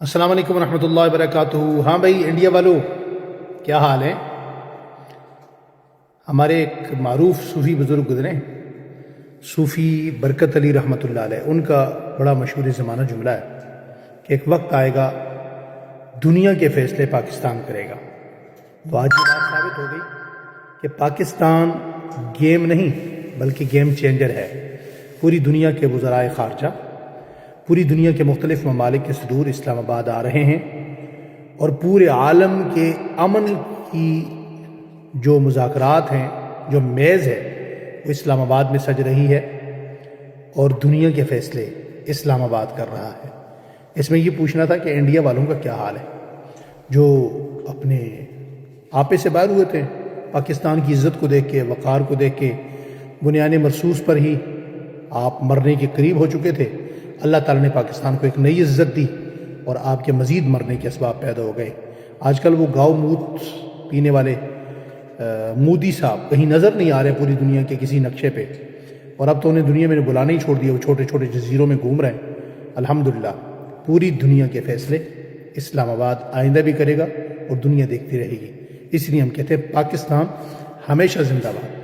السلام علیکم ورحمۃ اللہ وبرکاتہ۔ ہاں بھائی انڈیا والوں، کیا حال ہے؟ ہمارے ایک معروف صوفی بزرگ گزرے، صوفی برکت علی رحمۃ اللہ علیہ، ان کا بڑا مشہور زمانہ جملہ ہے کہ ایک وقت آئے گا دنیا کے فیصلے پاکستان کرے گا۔ تو آج یہ بات ثابت ہو گئی کہ پاکستان گیم نہیں بلکہ گیم چینجر ہے۔ پوری دنیا کے وزرائے خارجہ، پوری دنیا کے مختلف ممالک کے صدور اسلام آباد آ رہے ہیں، اور پورے عالم کے امن کی جو مذاکرات ہیں، جو میز ہے، وہ اسلام آباد میں سج رہی ہے، اور دنیا کے فیصلے اسلام آباد کر رہا ہے۔ اس میں یہ پوچھنا تھا کہ انڈیا والوں کا کیا حال ہے، جو اپنے آپے سے باہر ہوئے تھے، پاکستان کی عزت کو دیکھ کے، وقار کو دیکھ کے، بنیان مرصوص پر ہی آپ مرنے کے قریب ہو چکے تھے۔ اللہ تعالیٰ نے پاکستان کو ایک نئی عزت دی اور آپ کے مزید مرنے کے اسباب پیدا ہو گئے۔ آج کل وہ گاؤ موت پینے والے مودی صاحب کہیں نظر نہیں آ رہے پوری دنیا کے کسی نقشے پہ، اور اب تو انہیں دنیا میں بلانا ہی چھوڑ دیا، وہ چھوٹے چھوٹے جزیروں میں گھوم رہے ہیں۔ الحمدللہ پوری دنیا کے فیصلے اسلام آباد آئندہ بھی کرے گا اور دنیا دیکھتی رہے گی۔ اس لیے ہم کہتے ہیں پاکستان ہمیشہ زندہ باد۔